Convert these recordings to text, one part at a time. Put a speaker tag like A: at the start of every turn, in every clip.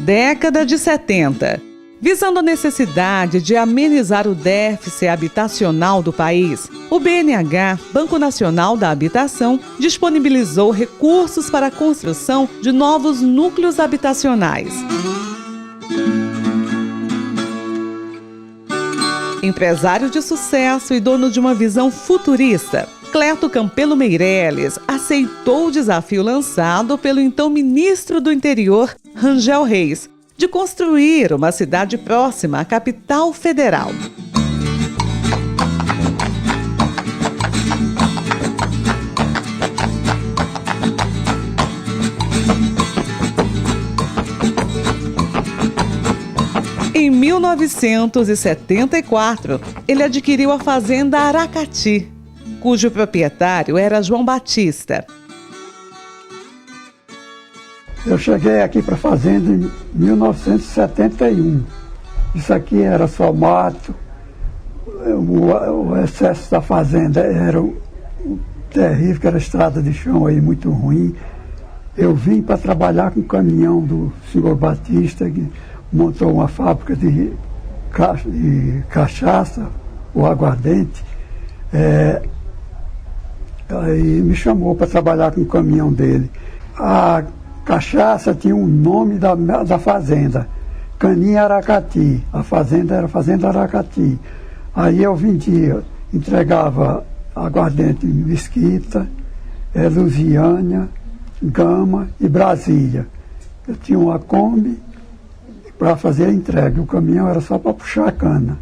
A: Década de 70. Visando a necessidade de amenizar o déficit habitacional do país, o BNH, Banco Nacional da Habitação, disponibilizou recursos para a construção de novos núcleos habitacionais. Empresário de sucesso e dono de uma visão futurista, Cleto Campelo Meirelles aceitou o desafio lançado pelo então ministro do Interior, Rangel Reis, de construir uma cidade próxima à capital federal. Em 1974, ele adquiriu a fazenda Aracati, cujo proprietário era João Batista.
B: Eu cheguei aqui para a fazenda em 1971. Isso aqui era só mato, o excesso da fazenda era terrível, que era estrada de chão aí muito ruim. Eu vim para trabalhar com o caminhão do senhor Batista, que montou uma fábrica de cachaça, o aguardente. Aí me chamou para trabalhar com o caminhão dele. A cachaça tinha um nome da fazenda, Caninha Aracati. A fazenda era Fazenda Aracati. Aí eu vendia, entregava aguardente em Mesquita, Lusiânia, Gama e Brasília. Eu tinha uma Kombi para fazer a entrega. O caminhão era só para puxar a cana.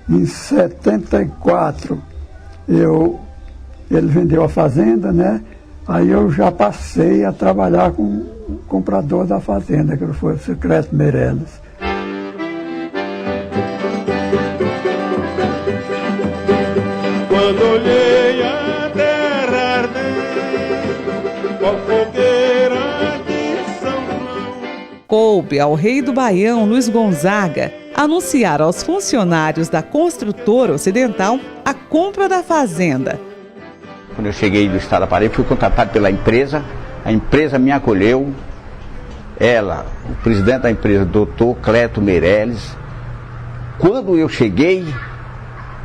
B: Em 74, ele vendeu a fazenda, né? Aí eu já passei a trabalhar com o comprador da fazenda, que foi o Cleto Meirelles.
C: Quando olhei a terra ardente, qual fogueira de São João.
A: Coube ao rei do Baião, Luiz Gonzaga, anunciar aos funcionários da construtora ocidental a compra da fazenda.
D: Quando eu cheguei do estado da Paraíba, fui contratado pela empresa, a empresa me acolheu, o presidente da empresa, doutor Cleto Meirelles. Quando eu cheguei,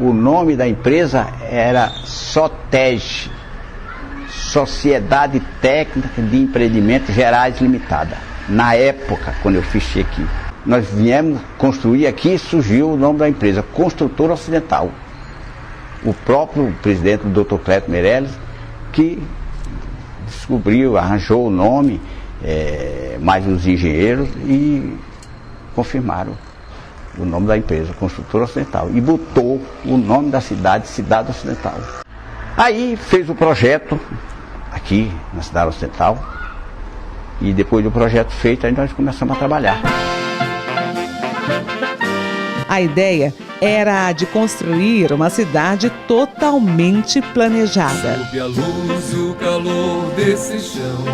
D: o nome da empresa era SOTEG, Sociedade Técnica de Empreendimentos Gerais Limitada. Na época, quando eu fichei aqui, nós viemos construir aqui e surgiu o nome da empresa, Construtora Ocidental. O próprio presidente, o Dr. Cleto Meirelles, que descobriu, arranjou o nome, mais os engenheiros, e confirmaram o nome da empresa, Construtora Ocidental, e botou o nome da cidade, Cidade Ocidental. Aí fez o projeto aqui na Cidade Ocidental, e depois do projeto feito, aí nós começamos a trabalhar.
A: A ideia era a de construir uma cidade totalmente planejada.
E: Sob a luz e o calor desse chão,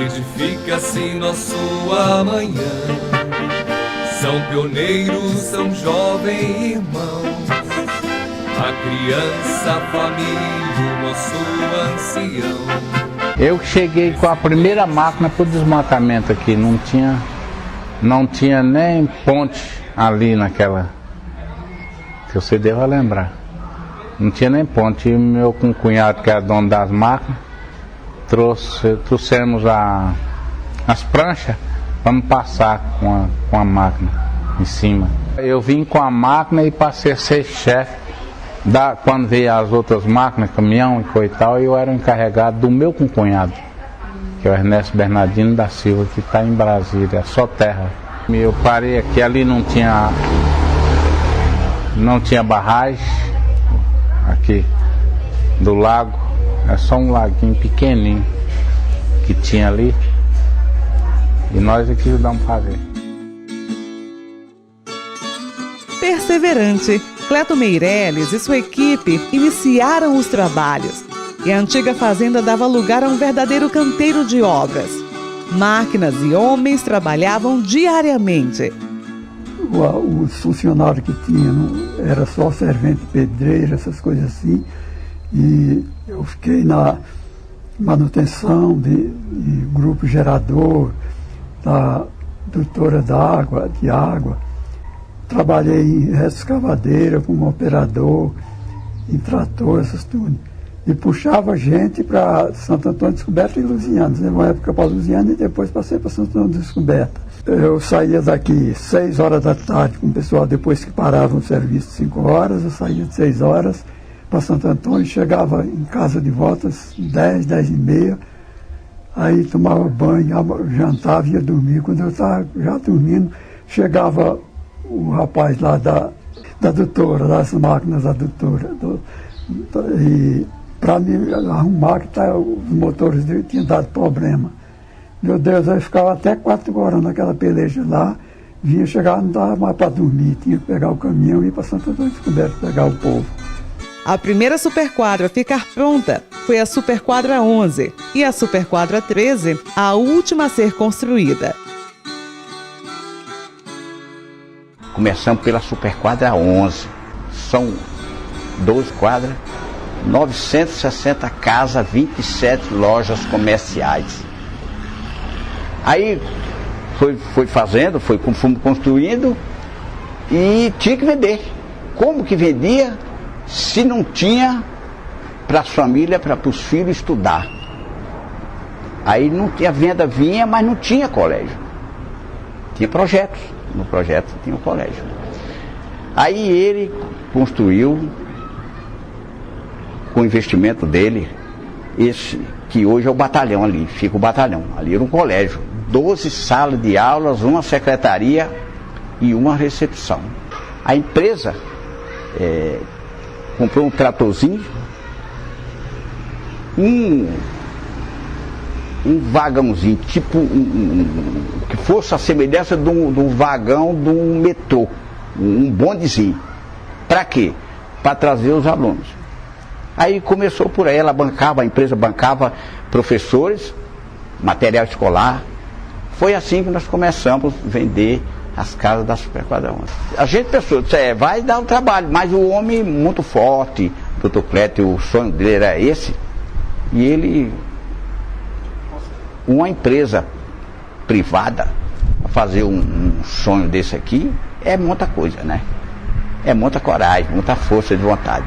E: edifica-se nosso amanhã. São pioneiros, são jovens irmãos, a criança, a família, o nosso ancião.
F: Eu cheguei com a primeira máquina para o desmatamento aqui, não tinha nem ponte ali naquela, que você deva lembrar. Não tinha nem ponte. E meu cunhado, que era dono das máquinas, trouxemos as pranchas para me passar com a máquina em cima. Eu vim com a máquina e passei a ser chefe. Quando veio as outras máquinas, caminhão e coisa e tal, eu era o encarregado do meu cunhado, que é o Ernesto Bernardino da Silva, que está em Brasília, só terra. Eu parei aqui, ali não tinha barragem, aqui do lago, é só um laguinho pequenininho que tinha ali, e nós aqui ajudamos a fazer.
A: Perseverante, Cleto Meirelles e sua equipe iniciaram os trabalhos, e a antiga fazenda dava lugar a um verdadeiro canteiro de obras. Máquinas e homens trabalhavam diariamente.
B: Os funcionários que tinha era só servente, pedreiro, essas coisas assim. E eu fiquei na manutenção de grupo gerador, da adutora de água. Trabalhei em escavadeira como operador, em trator, essas tudo. E puxava gente para Santo Antônio Descoberta e Lusiânia. Teve uma época para Lusiânia e depois passei para Santo Antônio Descoberta. Eu saía daqui 6 horas da tarde com o pessoal, depois que parava o serviço de 5 horas, eu saía de 6 horas para Santo Antônio, chegava em casa de volta às 10, 10 e meia, aí tomava banho, jantava e ia dormir. Quando eu estava já dormindo, chegava o rapaz lá da adutora, das máquinas adutoras, e para me arrumar que os motores tinham dado problema. Meu Deus, aí ficava até 4 horas naquela peleja lá, vinha chegar, não dava mais para dormir, tinha que pegar o caminhão e ir para Santo Antônio Descoberto pegar o povo.
A: A primeira superquadra a ficar pronta foi a Superquadra 11 e a Superquadra 13, a última a ser construída.
D: Começamos pela Superquadra 11, são 12 quadras, 960 casas, 27 lojas comerciais. Aí foi fazendo, fomos construindo e tinha que vender. Como que vendia se não tinha para as famílias, para os filhos estudar? Aí não tinha venda, vinha, mas não tinha colégio. Tinha projetos, no projeto tinha um colégio. Aí ele construiu, com o investimento dele, esse que hoje é o batalhão ali, fica o batalhão. Ali era um colégio, 12 salas de aulas, uma secretaria e uma recepção. A empresa comprou um tratorzinho, um vagãozinho, tipo que fosse a semelhança de um vagão de um metrô, um bondezinho. Para quê? Para trazer os alunos. Aí começou por aí, a empresa bancava professores, material escolar. Foi assim que nós começamos a vender as casas da Superquadra 11. A gente pensou, vai dar um trabalho, mas o homem muito forte, o Dr. Cléto, o sonho dele era esse, e ele, uma empresa privada, fazer um sonho desse aqui, é muita coisa, né? É muita coragem, muita força de vontade.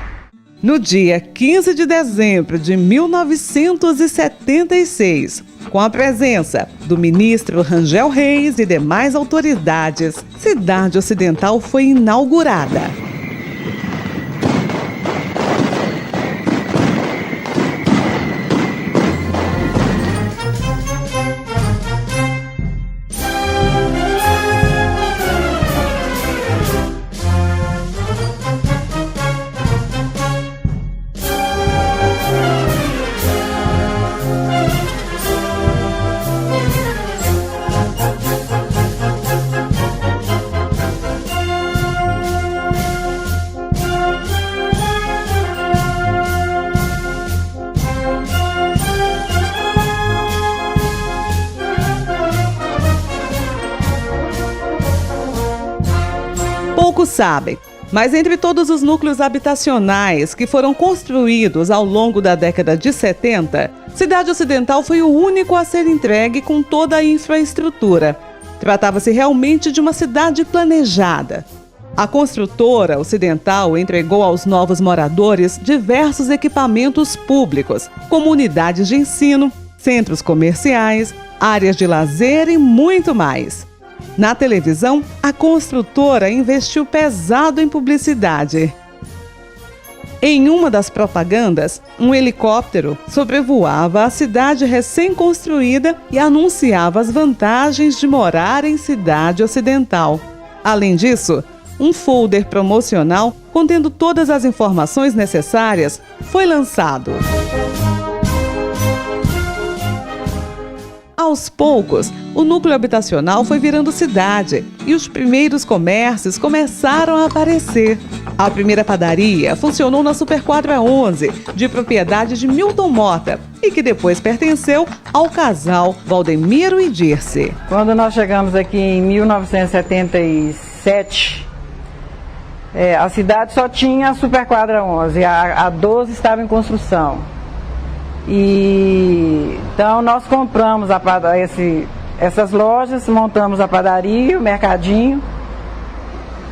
A: No dia 15 de dezembro de 1976, com a presença do ministro Rangel Reis e demais autoridades, Cidade Ocidental foi inaugurada. Poucos sabem, mas entre todos os núcleos habitacionais que foram construídos ao longo da década de 70, Cidade Ocidental foi o único a ser entregue com toda a infraestrutura. Tratava-se realmente de uma cidade planejada. A construtora Ocidental entregou aos novos moradores diversos equipamentos públicos, como unidades de ensino, centros comerciais, áreas de lazer e muito mais. Na televisão, a construtora investiu pesado em publicidade. Em uma das propagandas, um helicóptero sobrevoava a cidade recém-construída e anunciava as vantagens de morar em Cidade Ocidental. Além disso, um folder promocional contendo todas as informações necessárias foi lançado. Aos poucos, o núcleo habitacional foi virando cidade e os primeiros comércios começaram a aparecer. A primeira padaria funcionou na Superquadra 11, de propriedade de Milton Mota, e que depois pertenceu ao casal Valdemiro e Dirce.
G: Quando nós chegamos aqui em 1977, a cidade só tinha a Superquadra 11, a 12 estava em construção. E então nós compramos essas lojas, montamos a padaria, o mercadinho.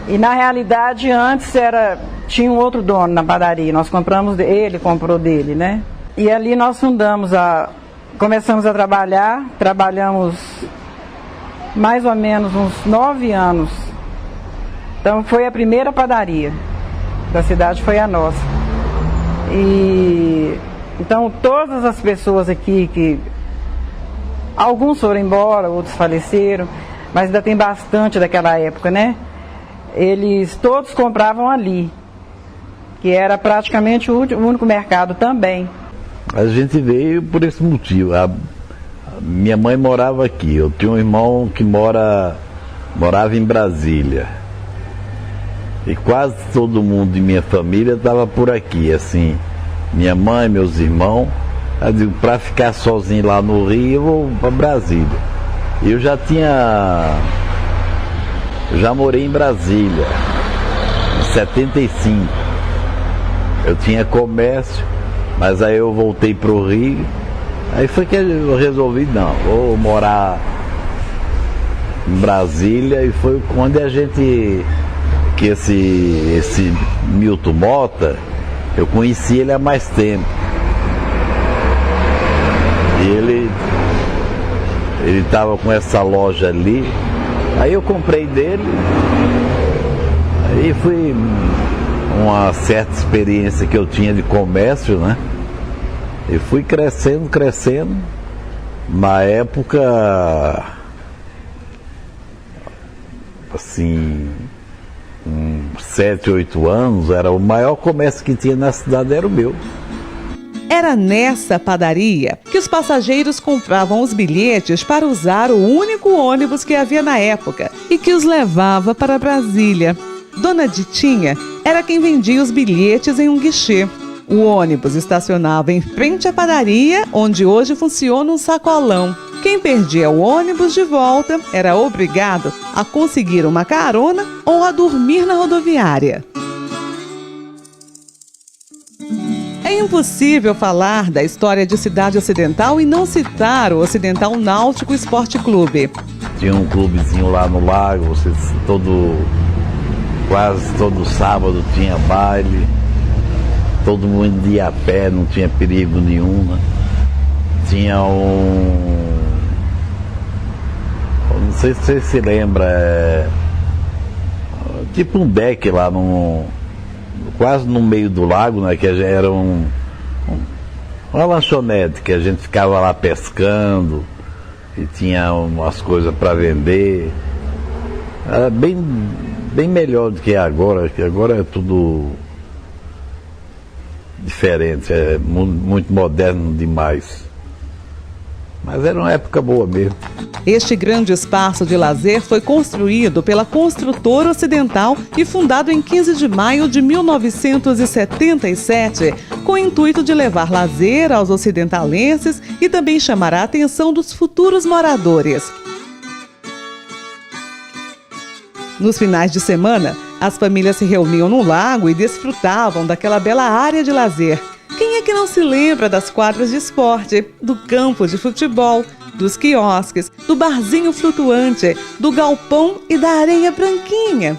G: E na realidade antes tinha um outro dono na padaria, nós compramos, ele comprou dele, né? E ali nós começamos a trabalhar, trabalhamos mais ou menos uns 9 anos. Então foi a primeira padaria da cidade, foi a nossa. E então todas as pessoas aqui, que alguns foram embora, outros faleceram, mas ainda tem bastante daquela época, né? Eles todos compravam ali, que era praticamente o único mercado também.
H: A gente veio por esse motivo. Minha mãe morava aqui, eu tinha um irmão que morava em Brasília. E quase todo mundo de minha família estava por aqui, assim, minha mãe, meus irmãos. Eu digo, para ficar sozinho lá no Rio, eu vou para Brasília. Eu já morei em Brasília, em 75. Eu tinha comércio, mas aí eu voltei para o Rio. Aí foi que eu resolvi, não, vou morar em Brasília. E foi quando que esse Milton Mota, eu conheci ele há mais tempo. E ele estava com essa loja ali. Aí eu comprei dele. Aí foi uma certa experiência que eu tinha de comércio, né? E fui crescendo. Na época, assim, 7, 8 anos, era o maior comércio que tinha na cidade, era o meu.
A: Era nessa padaria que os passageiros compravam os bilhetes para usar o único ônibus que havia na época e que os levava para Brasília. Dona Ditinha era quem vendia os bilhetes em um guichê. O ônibus estacionava em frente à padaria, onde hoje funciona um sacolão. Quem perdia o ônibus de volta era obrigado a conseguir uma carona ou a dormir na rodoviária. É impossível falar da história de Cidade Ocidental e não citar o Ocidental Náutico Esporte Clube.
H: Tinha um clubezinho lá no lago, quase todo sábado tinha baile, todo mundo ia a pé, não tinha perigo nenhum, né? Tinha não sei se você se lembra, tipo um deck lá quase no meio do lago, né? Que era uma lanchonete que a gente ficava lá pescando e tinha umas coisas para vender. Era bem melhor do que agora, que agora é tudo diferente, é muito moderno demais. Mas era uma época boa mesmo.
A: Este grande espaço de lazer foi construído pela Construtora Ocidental e fundado em 15 de maio de 1977, com o intuito de levar lazer aos ocidentalenses e também chamar a atenção dos futuros moradores. Nos finais de semana, as famílias se reuniam no lago e desfrutavam daquela bela área de lazer. Quem é que não se lembra das quadras de esporte, do campo de futebol, dos quiosques, do barzinho flutuante, do galpão e da areia branquinha?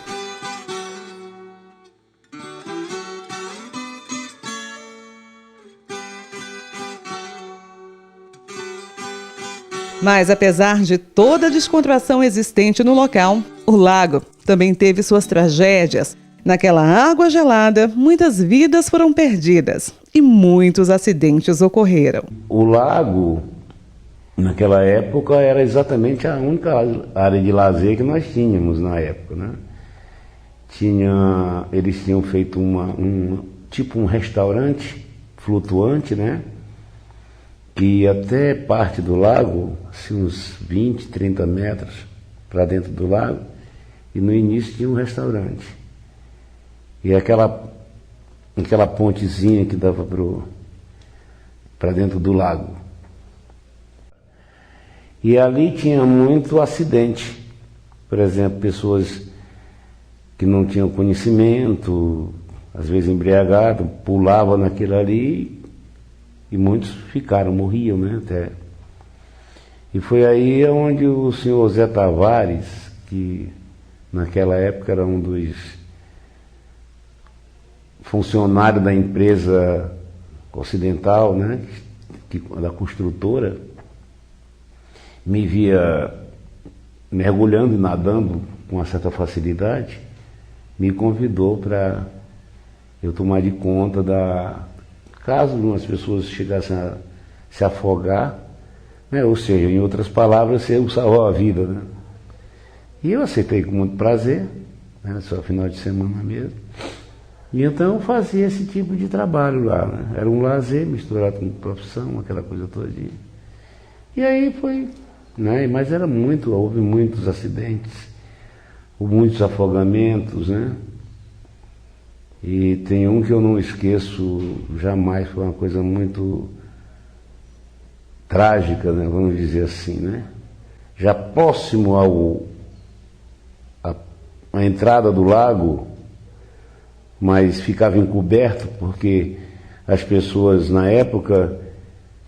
A: Mas apesar de toda a descontração existente no local, o lago também teve suas tragédias. Naquela água gelada, muitas vidas foram perdidas e muitos acidentes ocorreram.
I: O lago, naquela época, era exatamente a única área de lazer que nós tínhamos na época, né? Eles tinham feito tipo um restaurante flutuante, né? Que ia até parte do lago, assim, uns 20, 30 metros para dentro do lago, e no início tinha um restaurante. E aquela pontezinha que dava para dentro do lago. E ali tinha muito acidente. Por exemplo, pessoas que não tinham conhecimento, às vezes embriagados, pulavam naquilo ali e muitos morriam, né? Até. E foi aí onde o senhor Zé Tavares, que naquela época era um dos funcionários da empresa ocidental, né, da construtora, me via mergulhando e nadando com uma certa facilidade, me convidou para eu tomar de conta caso umas pessoas chegassem a se afogar, né, ou seja, em outras palavras, eu salvar a vida, né? E eu aceitei com muito prazer, né, só final de semana mesmo. E então eu fazia esse tipo de trabalho lá, né? Era um lazer misturado com profissão, aquela coisa toda. E aí foi, né? Mas houve muitos acidentes, muitos afogamentos, né? E tem um que eu não esqueço jamais, foi uma coisa muito trágica, né? Vamos dizer assim, né? Já próximo à entrada do lago, mas ficava encoberto porque as pessoas na época,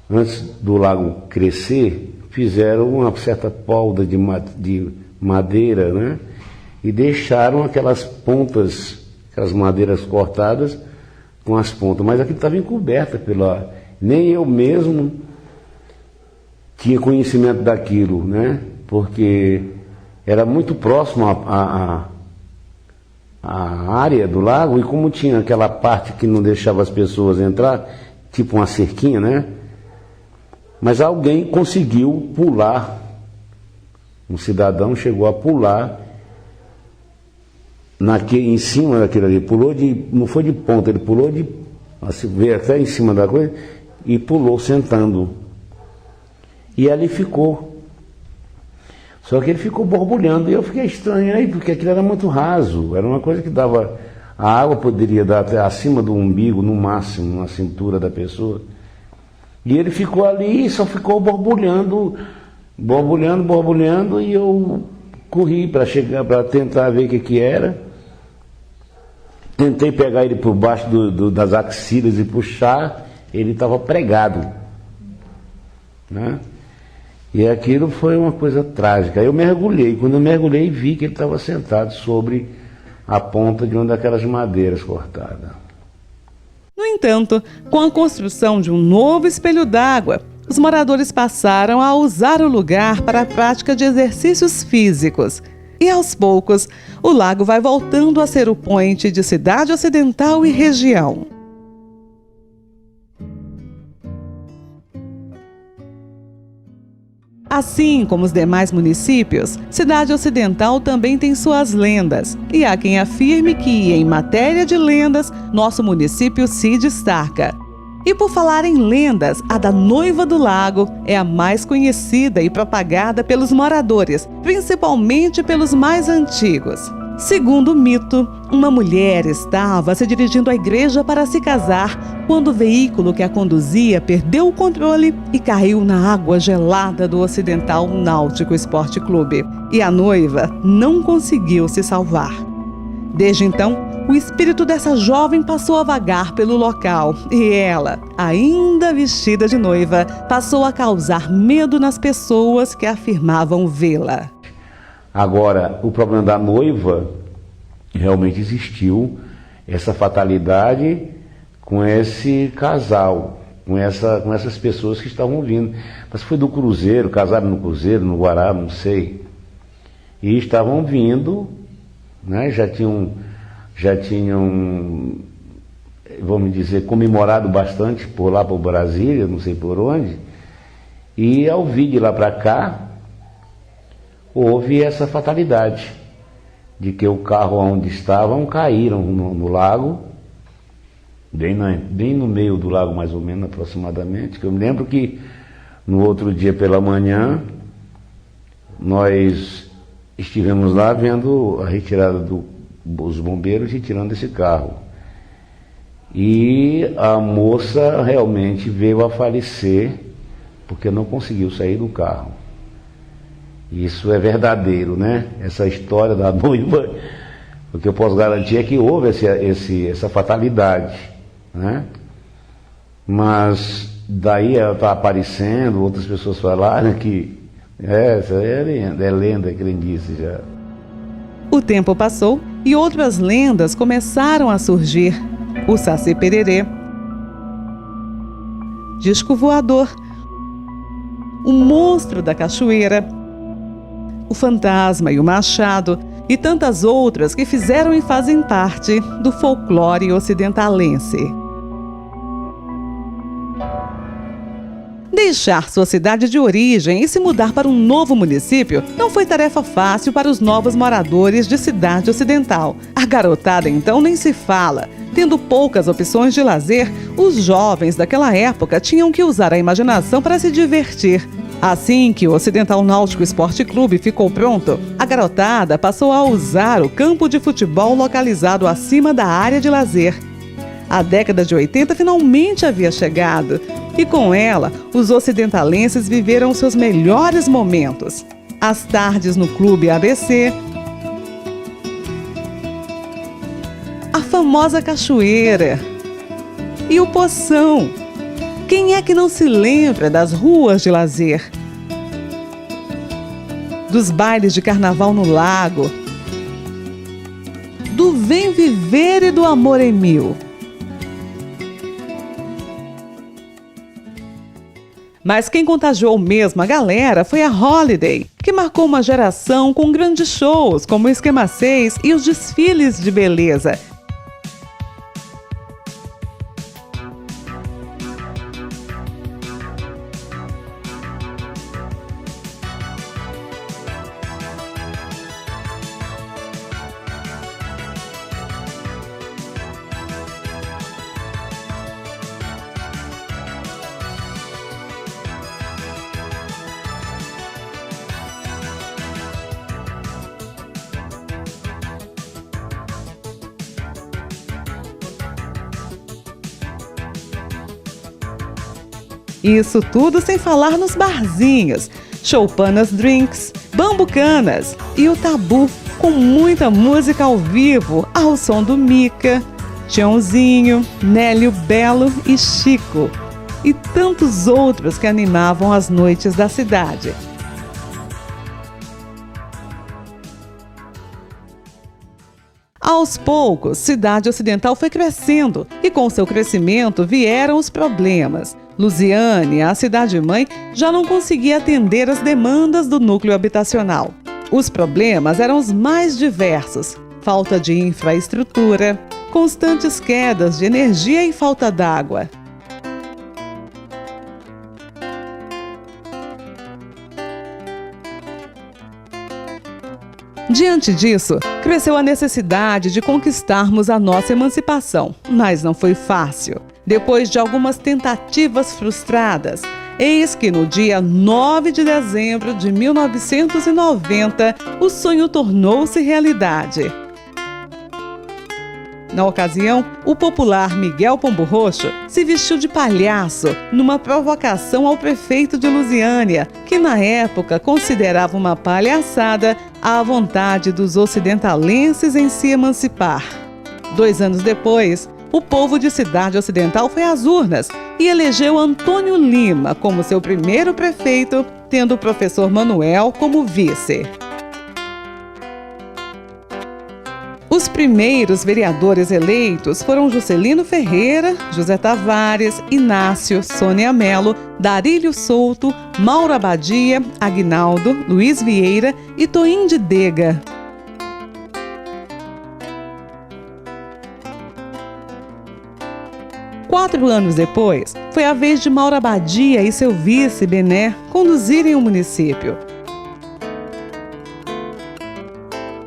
I: antes do lago crescer, fizeram uma certa polda de madeira, né? E deixaram aquelas pontas, aquelas madeiras cortadas com as pontas, mas aquilo estava encoberto nem eu mesmo tinha conhecimento daquilo, né? Porque era muito próximo à área do lago, e como tinha aquela parte que não deixava as pessoas entrar, tipo uma cerquinha, né? Mas alguém conseguiu pular, um cidadão chegou a pular em cima daquilo ali, não foi de ponta, ele pulou assim, veio até em cima da coisa e pulou sentando. E ali ficou. Só que ele ficou borbulhando, e eu fiquei estranho aí, porque aquilo era muito raso, era uma coisa que a água poderia dar até acima do umbigo, no máximo, na cintura da pessoa. E ele ficou ali e só ficou borbulhando, e eu corri para tentar ver o que era. Tentei pegar ele por baixo das axilas e puxar, ele estava pregado, né? E aquilo foi uma coisa trágica. Eu mergulhei. Quando eu mergulhei, vi que ele estava sentado sobre a ponta de uma daquelas madeiras cortadas.
A: No entanto, com a construção de um novo espelho d'água, os moradores passaram a usar o lugar para a prática de exercícios físicos. E aos poucos, o lago vai voltando a ser o point de Cidade Ocidental e região. Assim como os demais municípios, Cidade Ocidental também tem suas lendas. E há quem afirme que, em matéria de lendas, nosso município se destaca. E por falar em lendas, a da Noiva do Lago é a mais conhecida e propagada pelos moradores, principalmente pelos mais antigos. Segundo o mito, uma mulher estava se dirigindo à igreja para se casar quando o veículo que a conduzia perdeu o controle e caiu na água gelada do Ocidental Náutico Esporte Clube. E a noiva não conseguiu se salvar. Desde então, o espírito dessa jovem passou a vagar pelo local e ela, ainda vestida de noiva, passou a causar medo nas pessoas que afirmavam vê-la.
I: Agora, o problema da noiva, realmente existiu essa fatalidade com esse casal, com essas pessoas que estavam vindo. Mas foi do cruzeiro, casaram no cruzeiro, no Guará, não sei. E estavam vindo, né, já tinham, vamos dizer, comemorado bastante por lá, por Brasília, não sei por onde. E ao vir de lá para cá, houve essa fatalidade de que o carro onde estavam caíram no lago, bem no meio do lago, mais ou menos, aproximadamente. Eu me lembro que no outro dia pela manhã nós estivemos lá vendo a retirada dos bombeiros retirando esse carro. E a moça realmente veio a falecer porque não conseguiu sair do carro. Isso é verdadeiro, né? Essa história da noiva, o que eu posso garantir é que houve essa fatalidade, né? Mas daí ela está aparecendo, outras pessoas falaram que Essa é lenda, crendice já.
A: O tempo passou e outras lendas começaram a surgir. O Saci Pererê, Disco Voador, o Monstro da Cachoeira, o Fantasma e o Machado e tantas outras que fizeram e fazem parte do folclore ocidentalense. Deixar sua cidade de origem e se mudar para um novo município não foi tarefa fácil para os novos moradores de Cidade Ocidental. A garotada, então, nem se fala. Tendo poucas opções de lazer, os jovens daquela época tinham que usar a imaginação para se divertir. Assim que o Ocidental Náutico Esporte Clube ficou pronto, a garotada passou a usar o campo de futebol localizado acima da área de lazer. A década de 80 finalmente havia chegado e, com ela, os ocidentalenses viveram seus melhores momentos. As tardes no Clube ABC, a famosa cachoeira e o Poção. Quem é que não se lembra das ruas de lazer? Dos bailes de carnaval no lago, do Vem Viver e do Amor em Mil. Mas quem contagiou mesmo a galera foi a Holiday, que marcou uma geração com grandes shows como o Esquema 6 e os desfiles de beleza. Isso tudo sem falar nos barzinhos, Choupanas Drinks, Bambucanas e o Tabu, com muita música ao vivo, ao som do Mica, Tiãozinho, Nélio Belo e Chico, e tantos outros que animavam as noites da cidade. Aos poucos, Cidade Ocidental foi crescendo e com seu crescimento vieram os problemas. Lusiânia, a cidade-mãe, já não conseguia atender as demandas do núcleo habitacional. Os problemas eram os mais diversos: falta de infraestrutura, constantes quedas de energia e falta d'água. Diante disso, cresceu a necessidade de conquistarmos a nossa emancipação, mas não foi fácil. Depois de algumas tentativas frustradas, eis que no dia 9 de dezembro de 1990, o sonho tornou-se realidade. Na ocasião, o popular Miguel Pombo Roxo se vestiu de palhaço numa provocação ao prefeito de Lusiânia, que na época considerava uma palhaçada a vontade dos ocidentalenses em se emancipar. 2 anos depois, o povo de Cidade Ocidental foi às urnas e elegeu Antônio Lima como seu primeiro prefeito, tendo o professor Manuel como vice. Os primeiros vereadores eleitos foram Juscelino Ferreira, José Tavares, Inácio, Sônia Melo, Darílio Souto, Mauro Abadia, Aguinaldo, Luiz Vieira e Toim de Dega. Quatro anos depois, foi a vez de Mauro Abadia e seu vice, Bené, conduzirem o município.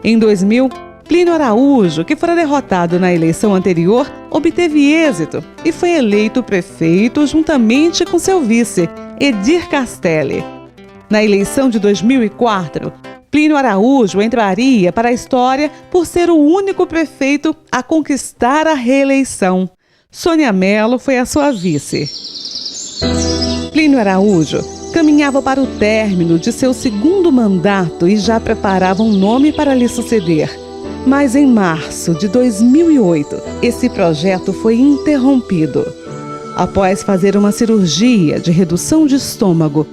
A: Em 2000, Plínio Araújo, que fora derrotado na eleição anterior, obteve êxito e foi eleito prefeito juntamente com seu vice, Edir Castelli. Na eleição de 2004, Plínio Araújo entraria para a história por ser o único prefeito a conquistar a reeleição. Sônia Melo foi a sua vice. Plínio Araújo caminhava para o término de seu segundo mandato e já preparava um nome para lhe suceder. Mas em março de 2008, esse projeto foi interrompido. Após fazer uma cirurgia de redução de estômago,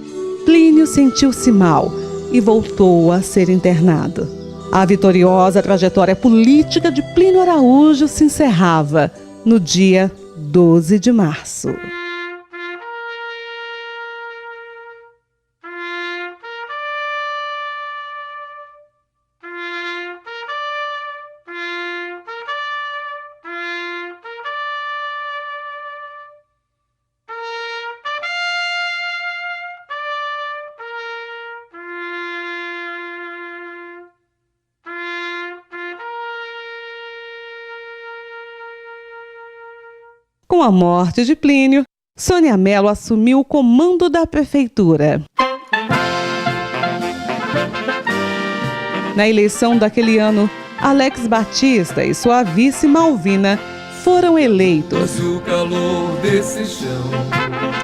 A: Plínio Plínio sentiu-se mal e voltou a ser internado. A vitoriosa trajetória política de Plínio Araújo se encerrava no dia 12 de março. Com a morte de Plínio, Sônia Mello assumiu o comando da prefeitura. Na eleição daquele ano, Alex Batista e sua vice Malvina foram eleitos.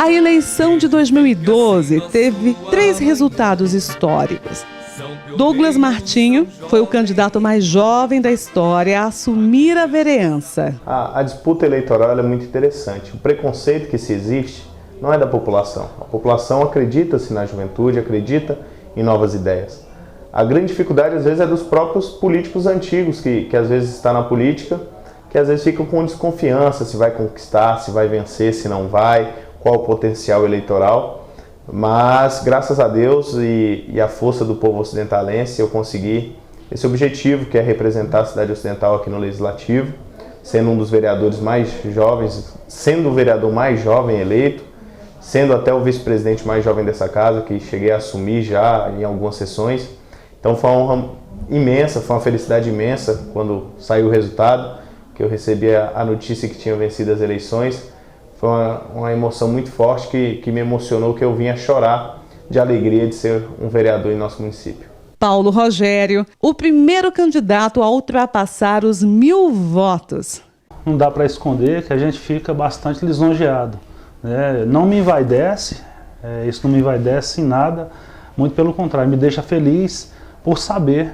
A: A eleição de 2012 teve 3 resultados históricos. Douglas Martinho foi o candidato mais jovem da história a assumir a vereança.
J: A disputa eleitoral é muito interessante. O preconceito que se existe não é da população. A população acredita-se na juventude, acredita em novas ideias. A grande dificuldade, às vezes, é dos próprios políticos antigos, que às vezes estão na política, que às vezes ficam com desconfiança se vai conquistar, se vai vencer, se não vai, qual o potencial eleitoral. Mas, graças a Deus e a força do povo ocidentalense, eu consegui esse objetivo, que é representar a cidade ocidental aqui no Legislativo, sendo um dos vereadores mais jovens, sendo o vereador mais jovem eleito, sendo até o vice-presidente mais jovem dessa casa, que cheguei a assumir já em algumas sessões. Então foi uma honra imensa, foi uma felicidade imensa quando saiu o resultado, que eu recebi a notícia que tinha vencido as eleições. Foi uma emoção muito forte que me emocionou, que eu vinha chorar de alegria de ser um vereador em nosso município.
A: Paulo Rogério, o primeiro candidato a ultrapassar os 1000 votos.
K: Não dá para esconder que a gente fica bastante lisonjeado, né? Não me envaidece, isso não me envaidece em nada, muito pelo contrário, me deixa feliz por saber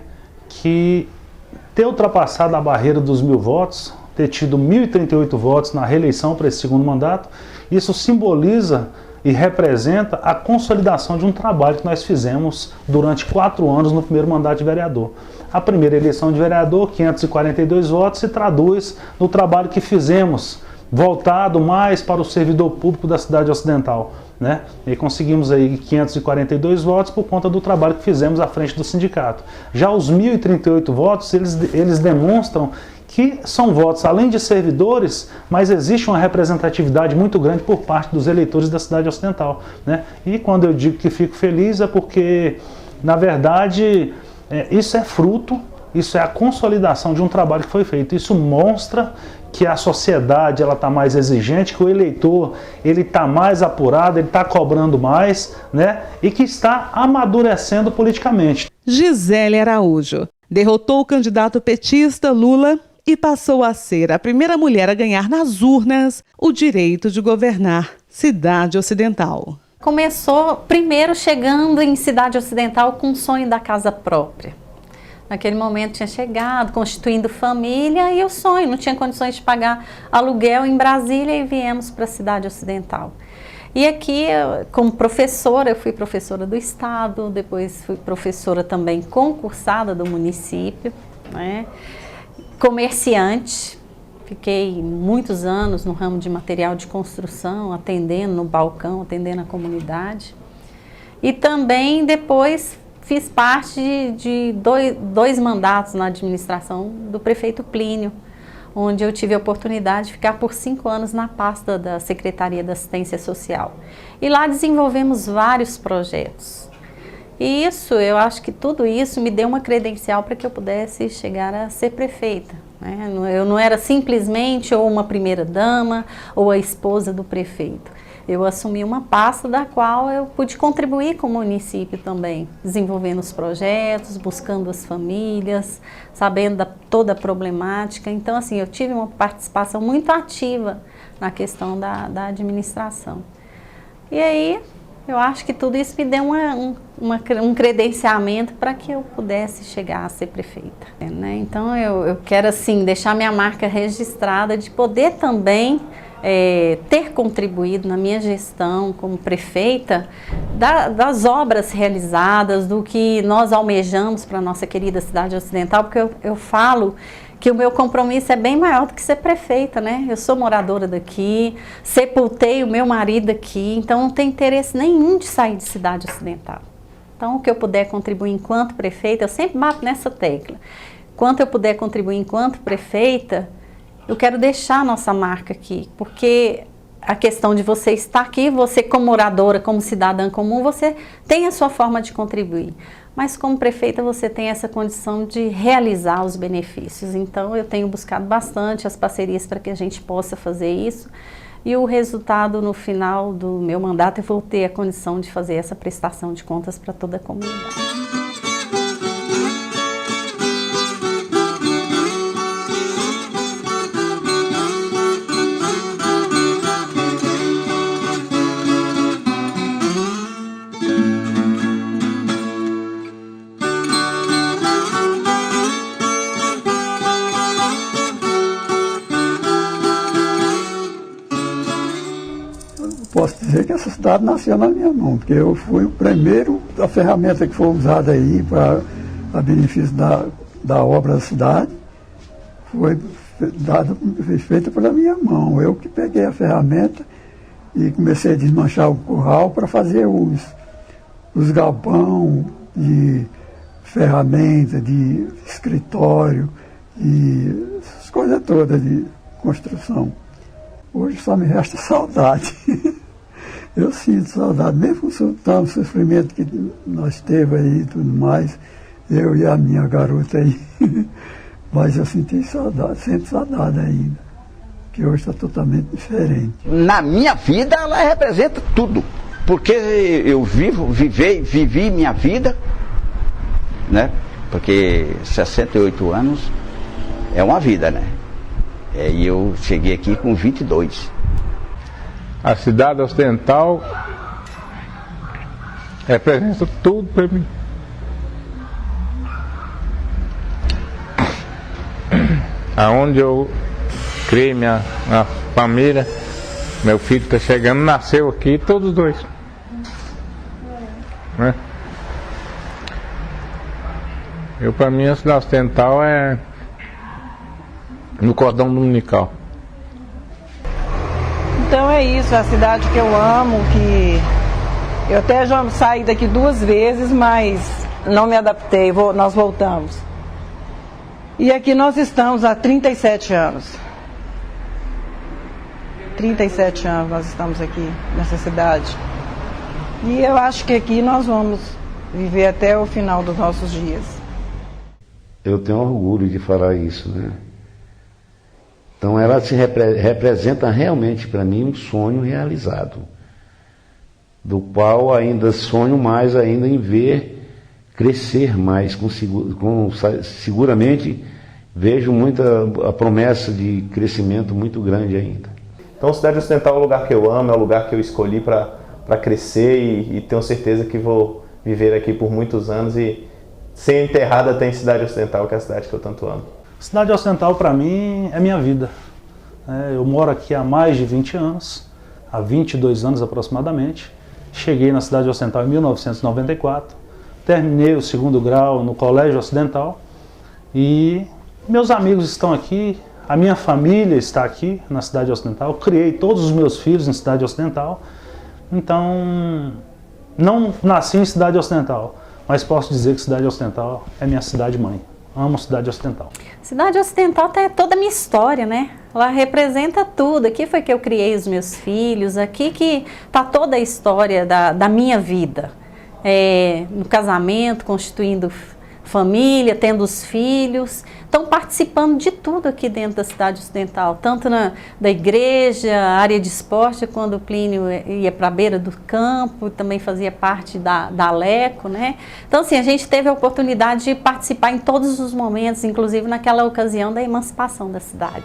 K: que ter ultrapassado a barreira dos 1000 votos, ter tido 1.038 votos na reeleição para esse segundo mandato, isso simboliza e representa a consolidação de um trabalho que nós fizemos durante 4 anos no primeiro mandato de vereador. A primeira eleição de vereador, 542 votos, se traduz no trabalho que fizemos, voltado mais para o servidor público da cidade ocidental, né? E conseguimos aí 542 votos por conta do trabalho que fizemos à frente do sindicato. Já os 1.038 votos, eles demonstram que são votos, além de servidores, mas existe uma representatividade muito grande por parte dos eleitores da cidade ocidental, né? E quando eu digo que fico feliz é porque, na verdade, isso é fruto, isso é a consolidação de um trabalho que foi feito. Isso mostra que a sociedade está mais exigente, que o eleitor está mais apurado, ele está cobrando mais, né? E que está amadurecendo politicamente.
A: Gisele Araújo derrotou o candidato petista Lula e passou a ser a primeira mulher a ganhar nas urnas o direito de governar Cidade Ocidental.
L: Começou primeiro chegando em Cidade Ocidental com o sonho da casa própria. Naquele momento tinha chegado, constituindo família e o sonho, não tinha condições de pagar aluguel em Brasília e viemos para a Cidade Ocidental. E aqui, como professora, eu fui professora do estado, depois fui professora também concursada do município, né? Comerciante, fiquei muitos anos no ramo de material de construção, atendendo no balcão, atendendo a comunidade. E também depois fiz parte de dois mandatos na administração do prefeito Plínio, onde eu tive a oportunidade de ficar por 5 anos na pasta da Secretaria da Assistência Social. E lá desenvolvemos vários projetos. E isso, eu acho que tudo isso me deu uma credencial para que eu pudesse chegar a ser prefeita, né? Eu não era simplesmente ou uma primeira-dama ou a esposa do prefeito. Eu assumi uma pasta da qual eu pude contribuir com o município também, desenvolvendo os projetos, buscando as famílias, sabendo toda a problemática. Então, assim, eu tive uma participação muito ativa na questão da administração. E aí, eu acho que tudo isso me deu um credenciamento para que eu pudesse chegar a ser prefeita, né? Então, eu quero, assim, deixar minha marca registrada de poder também ter contribuído na minha gestão como prefeita das obras realizadas, do que nós almejamos para a nossa querida cidade ocidental, porque eu falo que o meu compromisso é bem maior do que ser prefeita, né? Eu sou moradora daqui, sepultei o meu marido aqui, então não tenho interesse nenhum de sair de cidade ocidental. Então, o que eu puder contribuir enquanto prefeita, eu sempre bato nessa tecla. Quanto eu puder contribuir enquanto prefeita, eu quero deixar a nossa marca aqui, porque a questão de você estar aqui, você como moradora, como cidadã comum, você tem a sua forma de contribuir. Mas como prefeita você tem essa condição de realizar os benefícios. Então eu tenho buscado bastante as parcerias para que a gente possa fazer isso. E o resultado no final do meu mandato eu vou ter a condição de fazer essa prestação de contas para toda a comunidade.
B: Posso dizer que essa cidade nasceu na minha mão, porque eu fui o primeiro, a ferramenta que foi usada aí para a benefício da obra da cidade, foi feita pela minha mão. Eu que peguei a ferramenta e comecei a desmanchar o curral para fazer os galpão de ferramenta, de escritório, e essas coisas todas de construção. Hoje só me resta saudade. Eu sinto saudade, mesmo com o sofrimento que nós teve aí e tudo mais, eu e a minha garota aí. Mas eu senti saudade, sinto saudade ainda, que hoje está totalmente diferente.
D: Na minha vida ela representa tudo, porque eu vivi minha vida, né? Porque 68 anos é uma vida, né? E eu cheguei aqui com 22.
F: A cidade ocidental representa tudo para mim. Aonde eu criei minha família, meu filho está chegando, nasceu aqui, todos dois. Né? Para mim a cidade ocidental é no cordão dominical.
G: Então é isso, a cidade que eu amo, que eu até já saí daqui 2 vezes, mas não me adaptei, nós voltamos. E aqui nós estamos há 37 anos. 37 anos nós estamos aqui nessa cidade. E eu acho que aqui nós vamos viver até o final dos nossos dias.
I: Eu tenho orgulho de falar isso, né? Então ela se representa realmente para mim um sonho realizado, do qual ainda sonho mais ainda em ver crescer mais, seguramente vejo a promessa de crescimento muito grande ainda.
J: Então, Cidade Ocidental é o lugar que eu amo, é o lugar que eu escolhi para crescer e tenho certeza que vou viver aqui por muitos anos e ser enterrada até em Cidade Ocidental, que é a cidade que eu tanto amo.
K: Cidade Ocidental para mim é minha vida. Eu moro aqui há mais de 20 anos, há 22 anos aproximadamente. Cheguei na Cidade Ocidental em 1994, terminei o 2º grau no Colégio Ocidental e meus amigos estão aqui, a minha família está aqui na Cidade Ocidental, criei todos os meus filhos em Cidade Ocidental, então não nasci em Cidade Ocidental, mas posso dizer que Cidade Ocidental é minha cidade-mãe. Amo Cidade Ocidental.
L: Cidade Ocidental é toda a minha história, né? Ela representa tudo. Aqui foi que eu criei os meus filhos, aqui que está toda a história da minha vida. No casamento, constituindo família, tendo os filhos. Estão participando de tudo aqui dentro da Cidade Ocidental, tanto da igreja, área de esporte, quando o Plínio ia para a beira do campo, também fazia parte da Aleco, né? Então, assim, a gente teve a oportunidade de participar em todos os momentos, inclusive naquela ocasião da emancipação da cidade.